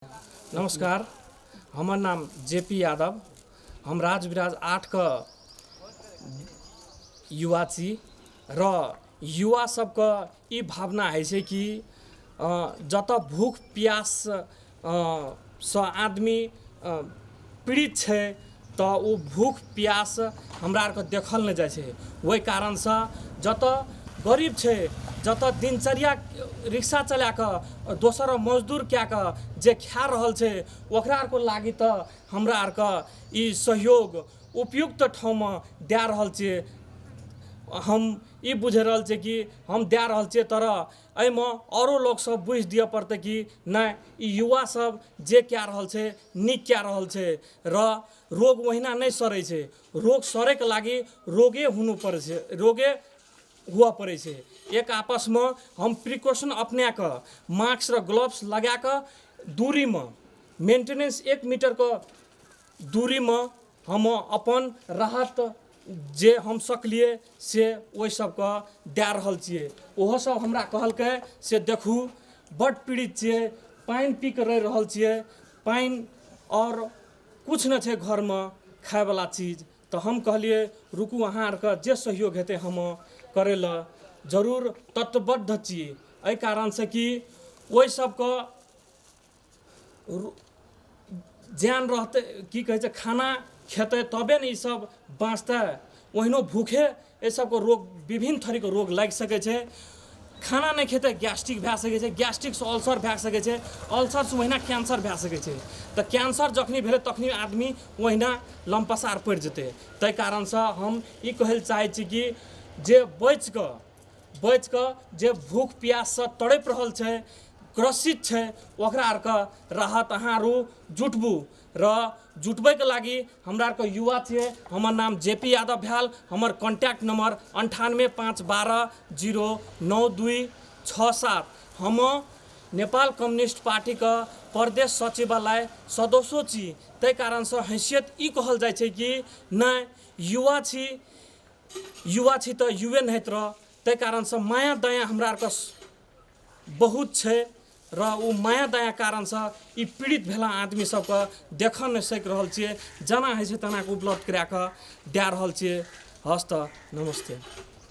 नमस्कार, हमर नाम जेपी यादव। हम राजविराज 8 का युवा छी र युवा सबके ई भावना है छै कि जत भूख प्यास सँ आदमी पीड़ित छै त ओ भूख प्यास हमरा आरके देखल नहीं जाइ छै। वही कारण से जत गरीब छै, जत दिनचर्या रिक्शा चला के दोसर मजदूर क्या के जे खा रहल छै ओकरा आरके लागि त हमरा आरके ई सहयोग उपयुक्त ठाव में दे रहल छियै। हम ई बुझ रहल छै कि हम दे रहल छियै, तर एहिमे औरो लोग सब बुझ दिए पड़ते कि नहीं ई युवा सब जे कह रहल छै नीक कह रहल छै र रोग वहिना नहीं सड़े छै। रोग सड़े के लागी रोगे हुनु पड़े छै, रोगे हुआ पड़े छै। एक आपस में हम प्रिकॉशन अपने के मास्क र ग्लव्स लगा के दूरी में मेंटेनेंस 1 मीटर के दूरी में हम अपन राहत जे हम सकलिए से वही सब के दे रहल छियै। ओहो सब हमरा कहलकै से देखू बड़ पीड़ित छियै, पानी पी के रह रहल छियै, पानी और कुछ न छै घर में खाए वाला चीज। तो हम कहलिए रुकू अहाँ आरके जे सहयोग हेतै हम करे ला जरूर तत्पबद्ध छियै। एहि कारण से कि वही सबके ज्ञान रहते की कहे छै खाना खेते तबे न ई सब बाँचते। ओहिनो भूखे ये सब को रोग विभिन्न थरी के रोग लग सके छै। खाना नहीं खेते गैस्ट्रिक भए सके छै, गैस्ट्रिक से अल्सर भए सके छै, अल्सर से वहिना कैंसर भए सके छै। तो कैंसर जखनी भेले तखनी आदमी वहिना लंपसार पड़ जेते। तै कारण से हम ई कहल चाहे छी कि जे बच के जे भूख प्यास से तड़प रहल छै, ग्रसित छै, ओकरा आरके राहत अहाँ आरू जुटबू र जुटबै के लागी हमरा आरके युवा छियै। हमर नाम जेपी यादव भेल। हमर कॉन्टैक्ट नंबर 9851209267। हम नेपाल कम्युनिस्ट पार्टी के प्रदेश सचिवालय सदस्य छी। तै कारण से हैसियत ई कहल जाय छै कि नहीं युवा छी तो युवे नहीं रह। तै कारण से माया दया हमरा आरके बहुत छै र उ माया दया कारण से ई पीड़ित भेला आदमी सबके देख नहीं सक रहल छियै। जना है छै तना के उपलब्ध करा के दे रहल छियै। हस्त नमस्ते।